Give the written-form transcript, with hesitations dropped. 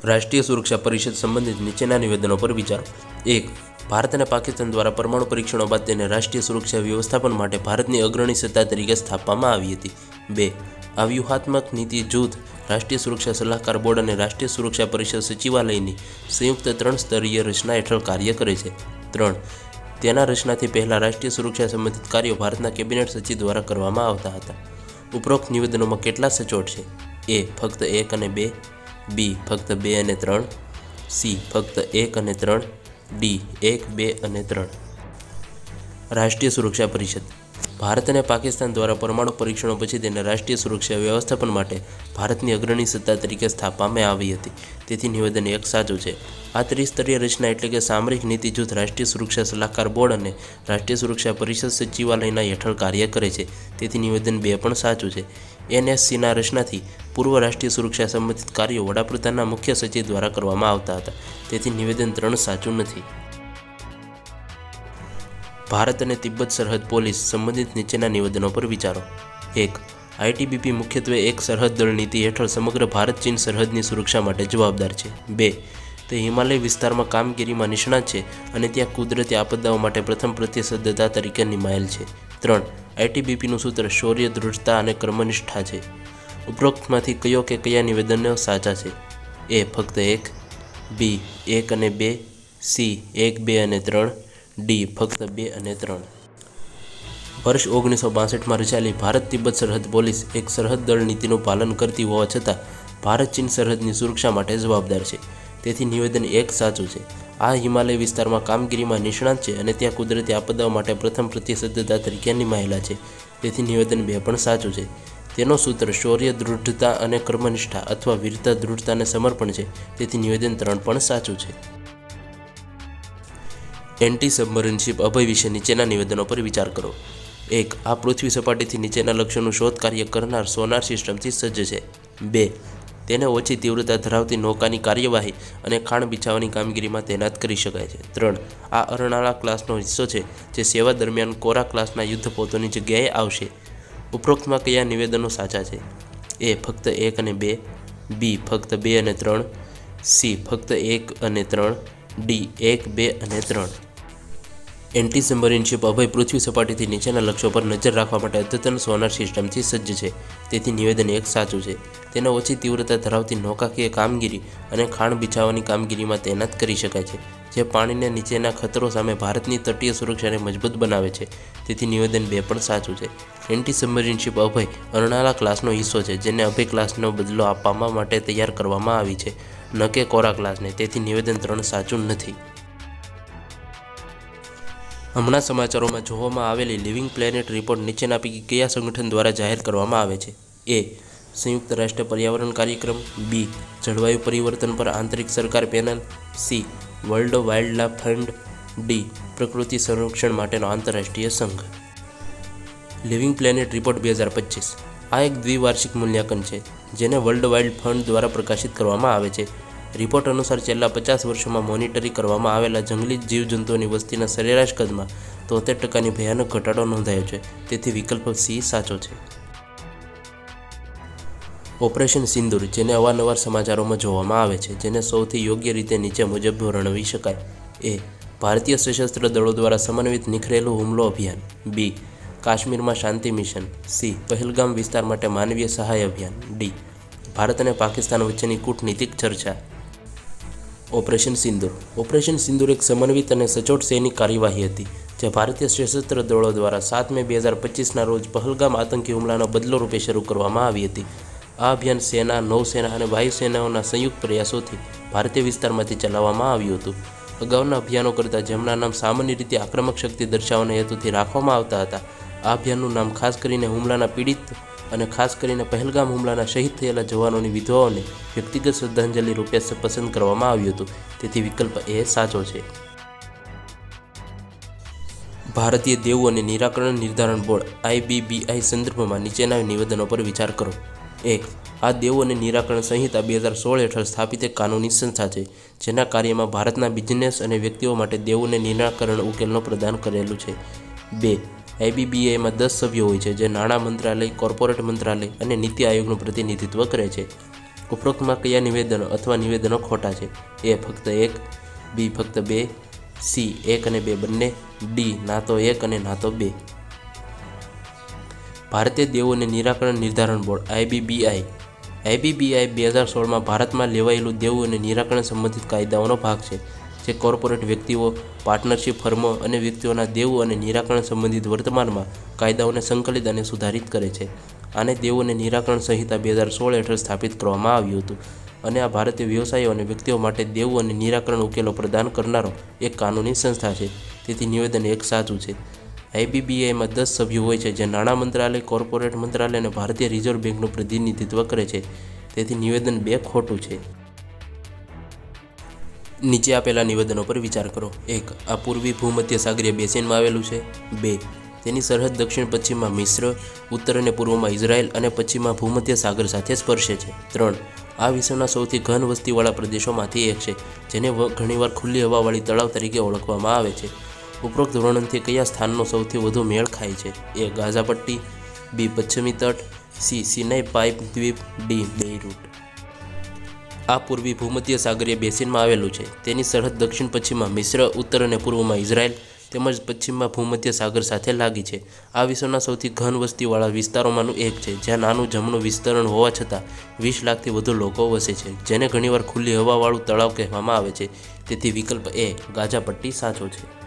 રાષ્ટ્રીય સુરક્ષા પરિષદ સંબંધિત નીચેના નિવેદનો પર વિચારો। 1. ભારત અને પાકિસ્તાન દ્વારા પરમાણુ પરીક્ષણો બાદ તેને રાષ્ટ્રીય સુરક્ષા વ્યવસ્થાપન માટે ભારતની અગ્રણી સત્તા તરીકે સ્થાપવામાં આવી હતી। 2. આ વ્યૂહાત્મક નીતિ જૂથ રાષ્ટ્રીય સુરક્ષા સલાહકાર બોર્ડ અને રાષ્ટ્રીય સુરક્ષા પરિષદ સચિવાલયની સંયુક્ત 3 સ્તરીય રચના હેઠળ કાર્ય કરે છે। 3. તેના રચનાથી પહેલાં રાષ્ટ્રીય સુરક્ષા સંબંધિત કાર્યો ભારતના કેબિનેટ સચિવ દ્વારા કરવામાં આવતા હતા। ઉપરોક્ત નિવેદનોમાં કેટલા સચોટ છે? A. ફક્ત 1 અને 2, B. ફક્ત 2 અને 3, C. ફક્ત 1 અને 3, D. 1, 2 અને 3। રાષ્ટ્રીય સુરક્ષા પરિષદ ભારત અને પાકિસ્તાન દ્વારા પરમાણુ પરીક્ષણો પછી તેને રાષ્ટ્રીય સુરક્ષા વ્યવસ્થાપન માટે ભારતની અગ્રણી સત્તા તરીકે સ્થાપવામાં આવી હતી, તેથી નિવેદન 1 સાચું છે। આ ત્રિસ્તરીય રચના એટલે કે સામરિક નીતિ જૂથ રાષ્ટ્રીય સુરક્ષા સલાહકાર બોર્ડ અને રાષ્ટ્રીય સુરક્ષા પરિષદ સચિવાલયના હેઠળ કાર્ય કરે છે, તેથી નિવેદન 2 પણ સાચું છે। NSCના રચનાથી પૂર્વ રાષ્ટ્રીય સુરક્ષા સંબંધિત કાર્યો વડાપ્રધાનના મુખ્ય સચિવ દ્વારા કરવામાં આવતા હતા, તેથી નિવેદન 3 સાચું નથી। ભારત અને તિબ્બત સરહદ પોલીસ સંબંધિત નીચેના નિવેદનો પર વિચારો। 1. ITBP મુખ્યત્વે એક સરહદ દળ નીતિ હેઠળ સમગ્ર ભારત ચીન સરહદની સુરક્ષા માટે જવાબદાર છે। 2. તે હિમાલય વિસ્તારમાં કામગીરીમાં નિષ્ણાત છે અને ત્યાં કુદરતી આપદાઓ માટે પ્રથમ પ્રતિબદ્ધતા તરીકે નિમાયેલ છે। 3. ITBPનું સૂત્ર શૌર્ય, દૃઢતા અને કર્મનિષ્ઠા છે। ઉપરોક્તમાંથી કયો કે કયા નિવેદનો સાચા છે? A. ફક્ત 1, B. 1 અને 2, C. 1, 2 અને 3, D. ફક્ત 2 અને 3। વર્ષ 1962માં રચાયેલી ભારત તિબ્બત સરહદ પોલીસ એક સરહદ દળ નીતિનું પાલન કરતી હોવા છતાં ભારત ચીન સરહદની સુરક્ષા માટે જવાબદાર છે, તેથી નિવેદન 1 સાચું છે। આ હિમાલય વિસ્તારમાં કામગીરીમાં નિષ્ણાત છે અને ત્યાં કુદરતી આપદાઓ માટે પ્રથમ પ્રતિબદ્ધતા તરીકે નિમાયેલા છે, તેથી નિવેદન 2 પણ સાચું છે। તેનો સૂત્ર શૌર્ય, દૃઢતા અને કર્મનિષ્ઠા અથવા વીરતા, દૃઢતા અને સમર્પણ છે, તેથી નિવેદન 3 પણ સાચું છે। એન્ટી સબમરીનશિપ અભય વિશે નીચેના નિવેદનો પર વિચાર કરો। 1. આ પૃથ્વી સપાટીથી નીચેના લક્ષ્યોનું શોધ કાર્ય કરનાર સોનાર સિસ્ટમથી સજ્જ છે। 2. તેને ઓછી તીવ્રતા ધરાવતી નૌકાની કાર્યવાહી અને ખાણ બિછાવવાની કામગીરીમાં તૈનાત કરી શકાય છે। 3. આ અરણાલા ક્લાસનો હિસ્સો છે જે સેવા દરમિયાન કોરા ક્લાસના યુદ્ધપોતોની જગ્યાએ આવશે। ઉપરોક્તમાં કયા નિવેદનો સાચા છે? A. ફક્ત 1 અને 2, B. ફક્ત 2 અને 3, C. ફક્ત 1 અને 3, D. 1, 2 અને 3। એન્ટી સબમરીનશિપ અભય પૃથ્વી સપાટીથી નીચેના લક્ષ્યો પર નજર રાખવા માટે અદ્યતન સોનાર સિસ્ટમથી સજ્જ છે, તેથી નિવેદન 1 સાચું છે। તેને ઓછી તીવ્રતા ધરાવતી નૌકાકીય કામગીરી અને ખાણ બિછાવવાની કામગીરીમાં તૈનાત કરી શકાય છે, જે પાણીના નીચેના ખતરો સામે ભારતની તટીય સુરક્ષાને મજબૂત બનાવે છે, તેથી નિવેદન 2 પણ સાચું છે। એન્ટી સબમરીનશિપ અભય અરણાલા ક્લાસનો હિસ્સો છે, જેને અભય ક્લાસનો બદલો આપવા માટે તૈયાર કરવામાં આવી છે, ન કે કોરા ક્લાસને, તેથી નિવેદન 3 સાચું નથી। હમણાં સમાચારોમાં જોવામાં આવેલી લિવિંગ પ્લેનેટ રિપોર્ટ નીચેના પૈકી કયા સંગઠન દ્વારા જાહેર કરવામાં આવે છે? A. સંયુક્ત રાષ્ટ્ર પર્યાવરણ કાર્યક્રમ, B. જળવાયુ પરિવર્તન પર આંતરિક સરકાર panel, C. World wildlife fund, D. પ્રકૃતિ સંરક્ષણ માટેનો આંતરરાષ્ટ્રીય સંઘ। લિવિંગ પ્લેનેટ રિપોર્ટ 2025 આ એક દ્વિવાર્ષિક મૂલ્યાંકન છે જેને વર્લ્ડ વાઇલ્ડ ફંડ દ્વારા પ્રકાશિત કરવામાં આવે છે। રિપોર્ટ અનુસાર છેલ્લા 50 વર્ષોમાં મોનિટરિંગ કરવામાં આવેલા જંગલી જીવજંતુઓની વસ્તીના સરેરાશ કદમાં 73% ભયાનક ઘટાડો નોંધાયો છે, તેથી વિકલ્પ C સાચો છે। ઓપરેશન સિંદૂર, જેને અવારનવાર સમાચારોમાં જોવામાં આવે છે, જેને સૌથી યોગ્ય રીતે નીચે મુજબ વર્ણવી શકાય: A. ભારતીય સશસ્ત્ર દળો દ્વારા સમન્વિત નિખરેલું હુમલો અભિયાન, B. કાશ્મીરમાં શાંતિ મિશન, C. પહેલગામ વિસ્તાર માટે માનવીય સહાય અભિયાન, D. ભારત અને પાકિસ્તાન વચ્ચેની કૂટનીતિક ચર્ચા। ઓપરેશન સિંદૂર એક સમન્વિત અને સચોટ સૈનિક કાર્યવાહી હતી જે ભારતીય સશસ્ત્ર દળો દ્વારા 7 મે 2025ના રોજ પહેલગામ આતંકી હુમલાનો બદલો રૂપે શરૂ કરવામાં આવી હતી। આ અભિયાન સેના, નૌસેના અને વાયુસેનાઓના સંયુક્ત પ્રયાસોથી ભારતીય વિસ્તારમાંથી ચલાવવામાં આવ્યું હતું। અગાઉના અભિયાનો કરતાં જેમના નામ સામાન્ય રીતે આક્રમક શક્તિ દર્શાવવાના હેતુથી રાખવામાં આવતા હતા, આ અભિયાનનું નામ ખાસ કરીને હુમલાના પીડિત અને ખાસ કરીને પહેલગામ હુમલાના શહીદ થયેલા જવાનોની વિધવાઓને વ્યક્તિગત શ્રદ્ધાંજલિ રૂપે પસંદ કરવામાં આવ્યું હતું, તેથી વિકલ્પ A સાચો છે। ભારતીય દેવું અને નિરાકરણ નિર્ધારણ બોર્ડ IBBI સંદર્ભમાં નીચેના નિવેદનો પર વિચાર કરો। 1. આ દેવું અને નિરાકરણ સંહિતા 2016 હેઠળ સ્થાપિત એક કાનૂની સંસ્થા છે જેના કાર્યમાં ભારતના બિઝનેસ અને વ્યક્તિઓ માટે દેવું અને નિરાકરણ ઉકેલનો પ્રદાન કરેલું છે। 2. IBBIમાં 10 સભ્યો હોય છે જે નાણાં મંત્રાલય, કોર્પોરેટ મંત્રાલય અને નીતિ આયોગનું પ્રતિનિધિત્વ કરે છે। ઉપરોક્તમાં કયા નિવેદનો અથવા નિવેદનો ખોટા છે? એ ફક્ત 1, બી ફક્ત 2, સી 1 અને 2 બંને, ડી ના તો 1 અને ના તો 2. ભારતીય દેવોને નિરાકરણ નિર્ધારણ બોર્ડ IBBI 2016માં ભારતમાં લેવાયેલું દેવું અને નિરાકરણ સંબંધિત કાયદાઓનો ભાગ છે, જે કોર્પોરેટ વ્યક્તિઓ, પાર્ટનરશિપ ફર્મો અને વ્યક્તિઓના દેવું અને નિરાકરણ સંબંધિત વર્તમાનમાં કાયદાઓને સંકલિત અને સુધારિત કરે છે. આને દેવું અને નિરાકરણ સંહિતા 2016 હેઠળ સ્થાપિત કરવામાં આવ્યું હતું અને આ ભારતીય વ્યવસાયો અને વ્યક્તિઓ માટે દેવું અને નિરાકરણ ઉકેલો પ્રદાન કરનારો એક કાનૂની સંસ્થા છે. તેથી નિવેદન 1 સાચું છે. IBBIમાં 10 સભ્યો હોય છે, જે નાણાં મંત્રાલય, કોર્પોરેટ મંત્રાલય અને ભારતીય રિઝર્વ બેંકનું પ્રતિનિધિત્વ કરે છે. તેથી નિવેદન 2 ખોટું છે. નીચે આપેલા નિવેદનો પર વિચાર કરો. 1. આ પૂર્વી ભૂમધ્ય સાગરીય બેસિનમાં આવેલું છે. 2. તેની સરહદ દક્ષિણ પશ્ચિમમાં મિસ્ર, ઉત્તર અને પૂર્વમાં ઇઝરાયલ અને પશ્ચિમમાં ભૂમધ્ય સાગર સાથે સ્પર્શે છે. 3. આ વિશ્વના સૌથી ઘન વસ્તીવાળા પ્રદેશોમાંથી એક છે, જેને ઘણીવાર ખુલ્લી હવાવાળી તળાવ તરીકે ઓળખવામાં આવે છે. ઉપરોક્ત વર્ણનથી કયા સ્થાનનો સૌથી વધુ મેળ ખાય છે? એ. ગાઝા પટ્ટી, બી. પશ્ચિમી તટ, સી. સિનાઈ પાઇપ દ્વીપ, ડી. બેઇરૂટ. આ પૂર્વી ભૂમધ્ય સાગરીય બેસિનમાં આવેલું છે. તેની સરહદ દક્ષિણ પશ્ચિમમાં મિસ્ર, ઉત્તર અને પૂર્વમાં ઇઝરાયલ તેમજ પશ્ચિમમાં ભૂમધ્ય સાગર સાથે લાગી છે. આ વિશ્વના સૌથી ઘન વસ્તીવાળા વિસ્તારોમાંનું એક છે, જ્યાં નાનું જમણું વિસ્તરણ હોવા છતાં 20 લાખથી વધુ લોકો વસે છે, જેને ઘણીવાર ખુલ્લી હવાવાળું તળાવ કહેવામાં આવે છે. તેથી વિકલ્પ એ ગાઝા પટ્ટી સાચો છે.